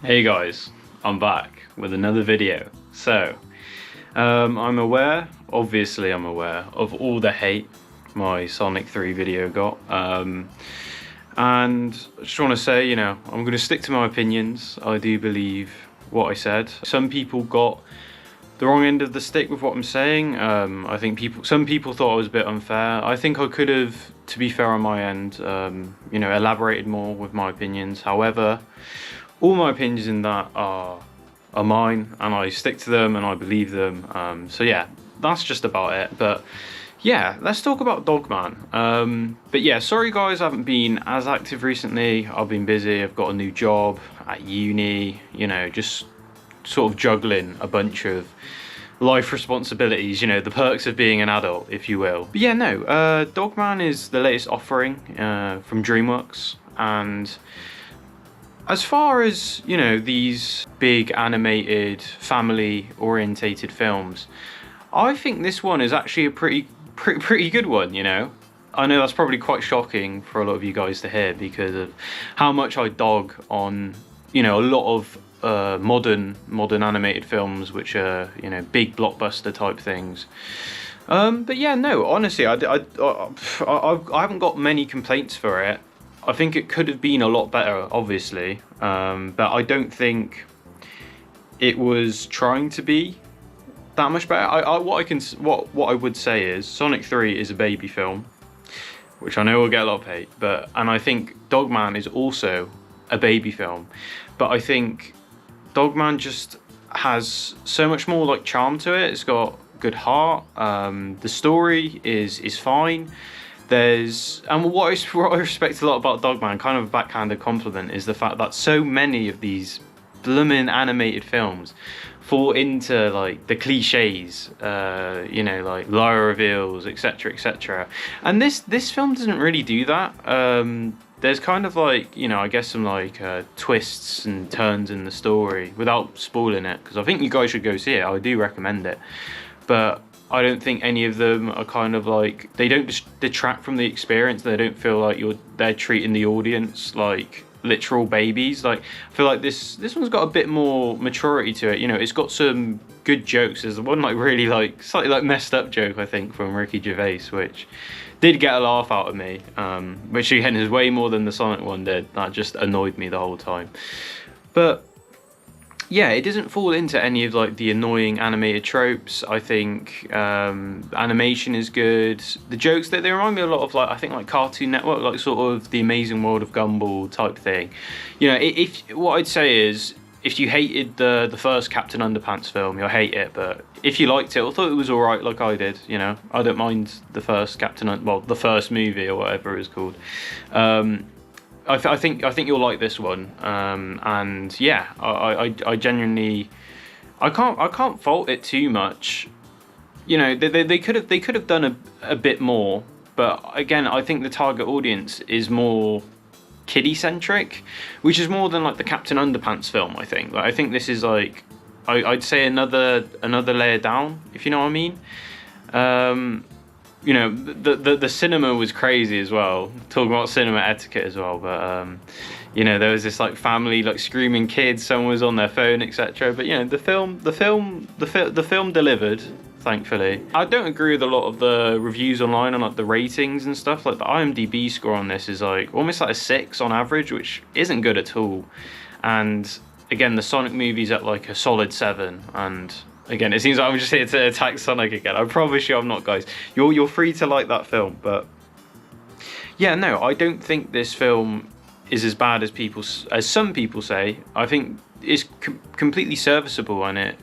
Hey guys, I'm back with another video. So, I'm aware, obviously I'm aware, of all the hate my Sonic 3 video got. And I just want to say, I'm going to stick to my opinions. I do believe what I said. Some people got the wrong end of the stick with what I'm saying. I think some people thought I was a bit unfair. I think I could have, to be fair on my end, elaborated more with my opinions. However, all my opinions in that are mine, and I stick to them and I believe them. So yeah, that's just about it. But yeah, let's talk about Dogman. But yeah, sorry guys, I haven't been as active recently. I've been busy. I've got a new job at uni, just sort of juggling a bunch of life responsibilities, the perks of being an adult, if you will. But yeah, no, Dogman is the latest offering from Dreamworks, and as far as, these big animated family orientated films, I think this one is actually a pretty good one, I know that's probably quite shocking for a lot of you guys to hear because of how much I dog on, a lot of modern animated films, which are, big blockbuster type things. But yeah, no, honestly, I haven't got many complaints for it. I think it could have been a lot better, obviously, but I don't think it was trying to be that much better. What I would say is Sonic 3 is a baby film, which I know will get a lot of hate, and I think Dogman is also a baby film, but I think Dogman just has so much more charm to it. It's got good heart. The story is fine. And what I respect a lot about Dogman, kind of a backhanded compliment, is the fact that so many of these blooming animated films fall into the cliches, Lara reveals, etc. And this film doesn't really do that. There's kind of I guess some twists and turns in the story without spoiling it, because I think you guys should go see it. I do recommend it, but I don't think any of them are kind of they don't just detract from the experience. They don't feel like they're treating the audience like literal babies. I feel like this one's got a bit more maturity to it. It's got some good jokes. There's one really slightly messed up joke, I think, from Ricky Gervais, which did get a laugh out of me, which again is way more than the Sonic one did. That just annoyed me the whole time. But yeah, it doesn't fall into any of the annoying animated tropes. I think animation is good. The jokes they remind me a lot of I think Cartoon Network, sort of The Amazing World of Gumball type thing. If what I'd say is, if you hated the first Captain Underpants film, you'll hate it. But if you liked it or thought it was alright, like I did, I don't mind the first the first movie or whatever it's called. I think you'll like this one, and yeah, I genuinely, I can't fault it too much. They could have done a bit more, but again, I think the target audience is more kiddie centric, which is more than the Captain Underpants film. I think I think this is I'd say another layer down, if you know what I mean. The cinema was crazy as well. Talking about cinema etiquette as well, but there was this family screaming kids. Someone was on their phone, etc. But the film delivered. Thankfully, I don't agree with a lot of the reviews online on the ratings and stuff. The IMDb score on this is almost a 6 on average, which isn't good at all. And again, the Sonic movie's at a solid 7, and again, it seems like I'm just here to attack Sonic again. I promise you I'm not, guys. You're free to like that film, but yeah, no, I don't think this film is as bad as some people say. I think it's completely serviceable, and it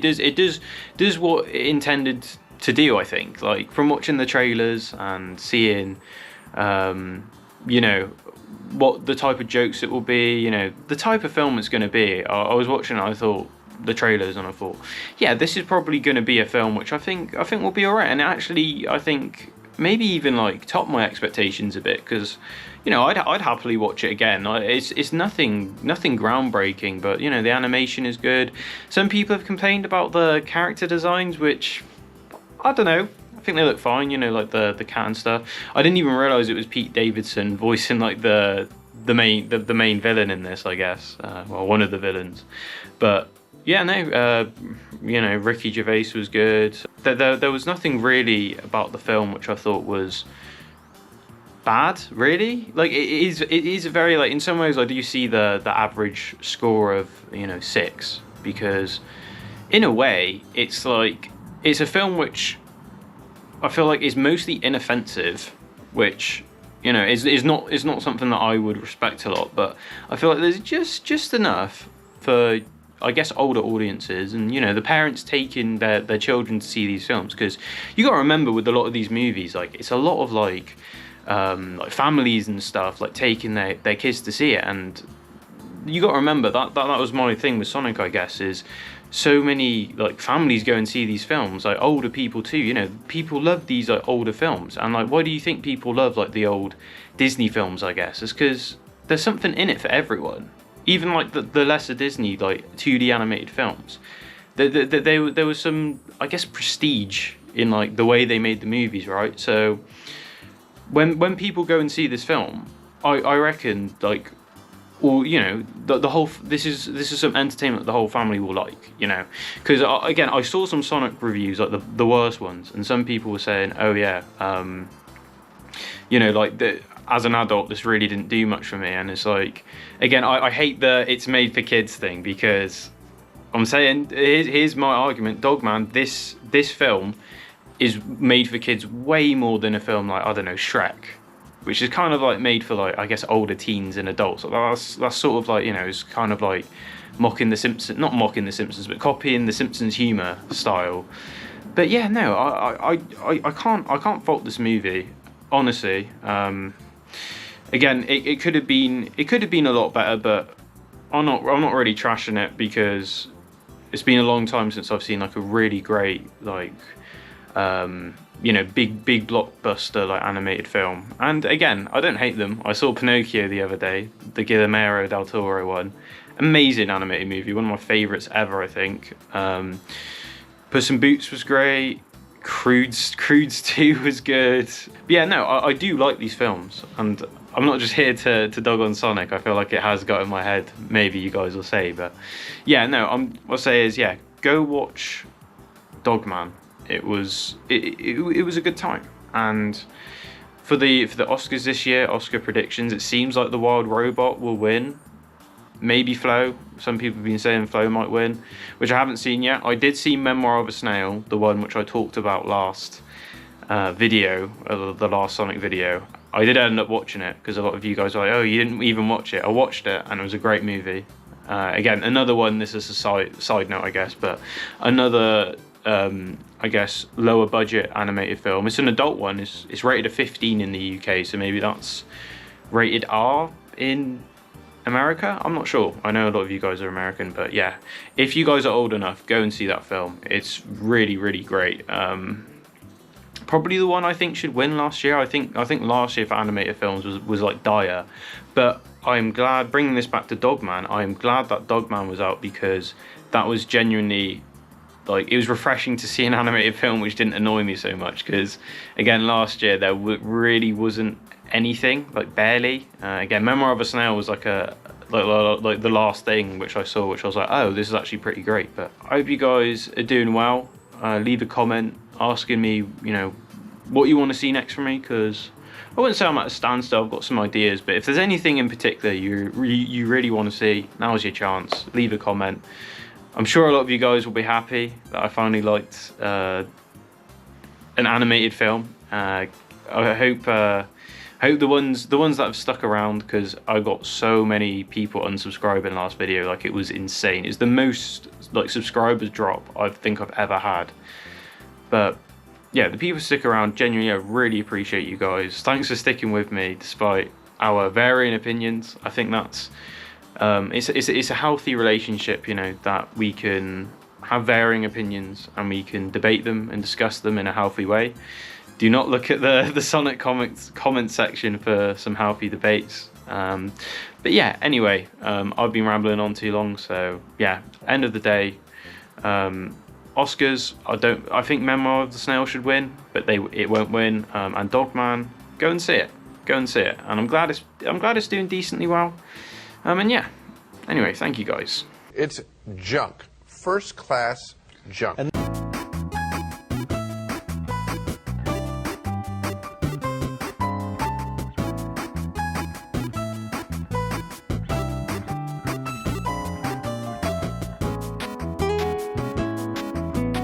does what it intended to do. I think, from watching the trailers and seeing, what the type of jokes it will be, the type of film it's going to be. I was watching it, I thought the trailers, and I thought, yeah, this is probably going to be a film which I think will be alright. And actually, I think maybe even top my expectations a bit, because I'd happily watch it again. It's nothing groundbreaking, but the animation is good. Some people have complained about the character designs, which I don't know. I think they look fine, the cat and stuff. I didn't even realize it was Pete Davidson voicing the the main villain in this, I guess. Well, one of the villains, but yeah, no, you know, Ricky Gervais was good. There was nothing really about the film which I thought was bad, really. Like it is a very, like, in some ways I do see the average score of, you know, 6, because in a way it's like it's a film which I feel like is mostly inoffensive, which, you know, is not something that I would respect a lot, but I feel like there's just enough for, I guess, older audiences, and, you know, the parents taking their children to see these films, because you got to remember with a lot of these movies, like, it's a lot of like families and stuff, like, taking their kids to see it. And you got to remember that was my thing with Sonic, I guess, is so many, like, families go and see these films, like older people too, you know, people love these, like, older films. And, like, why do you think people love, like, the old Disney films? I guess it's because there's something in it for everyone. Even, like, the lesser Disney, like, 2D animated films, there was some, I guess, prestige in, like, the way they made the movies, right? So when people go and see this film, I reckon, like, or, you know, the whole, this is some entertainment the whole family will like, you know, because again, I saw some Sonic reviews, like the worst ones, and some people were saying, oh yeah, you know, like, as an adult this really didn't do much for me. And it's like, again, I hate the it's made for kids thing, because I'm saying, here's my argument. Dogman, this film is made for kids way more than a film like, I don't know, Shrek, which is kind of like made for, like, I guess, older teens and adults. That's sort of like, you know, it's kind of like mocking the Simpsons, not mocking the Simpsons, but copying the Simpsons humor style. But yeah, no, I can't fault this movie, honestly. Again, it could have been a lot better, but I'm not really trashing it, because it's been a long time since I've seen, like, a really great, like, you know, big blockbuster, like, animated film. And again, I don't hate them. I saw Pinocchio the other day, the Guillermo del Toro one. Amazing animated movie, one of my favorites ever, I think. Puss in Boots was great. Croods 2 was good. But yeah, no, I do like these films, and I'm not just here to dog on Sonic. I feel like it has got in my head, maybe you guys will say, but yeah, no, what I'll say is, yeah, go watch Dogman. It was a good time. And for the Oscars this year, Oscar predictions, it seems like The Wild Robot will win. Maybe Flow. Some people have been saying Flow might win, which I haven't seen yet. I did see Memoir of a Snail, the one which I talked about last video, the last Sonic video. I did end up watching it, because a lot of you guys are like, oh, you didn't even watch it. I watched it, and it was a great movie. Again, another one, this is a side note, I guess, but another, I guess, lower budget animated film. It's an adult one. It's rated a 15 in the UK, so maybe that's rated R in America. I'm not sure. I know a lot of you guys are American, but yeah, if you guys are old enough, go and see that film. It's really, really great. Probably the one I think should win last year. I think last year for animated films was like dire, but I'm glad, bringing this back to Dogman, I'm glad that Dogman was out, because that was genuinely, like, it was refreshing to see an animated film which didn't annoy me so much, because again, last year there really wasn't anything, like, barely. Again, Memoir of a Snail was like like the last thing which I saw, which I was like, oh, this is actually pretty great. But I hope you guys are doing well. Leave a comment asking me, you know, what you want to see next from me, because I wouldn't say I'm at a standstill. I've got some ideas, but if there's anything in particular you really want to see, now's your chance. Leave a comment. I'm sure a lot of you guys will be happy that I finally liked an animated film. I hope the ones that have stuck around, because I got so many people unsubscribing last video, like, it was insane. It's the most, like, subscribers drop I think I've ever had. But yeah, the people stick around, genuinely, I really appreciate you guys. Thanks for sticking with me despite our varying opinions. I think that's it's a healthy relationship, you know, that we can have varying opinions and we can debate them and discuss them in a healthy way. Do not look at the Sonic comment section for some healthy debates. But yeah, anyway, I've been rambling on too long, so yeah, end of the day, Oscars, I think Memoir of the Snail should win, but it won't win. And Dogman, go and see it. go and see it. And I'm glad it's doing decently well. And yeah, anyway, thank you guys. It's junk, first class junk.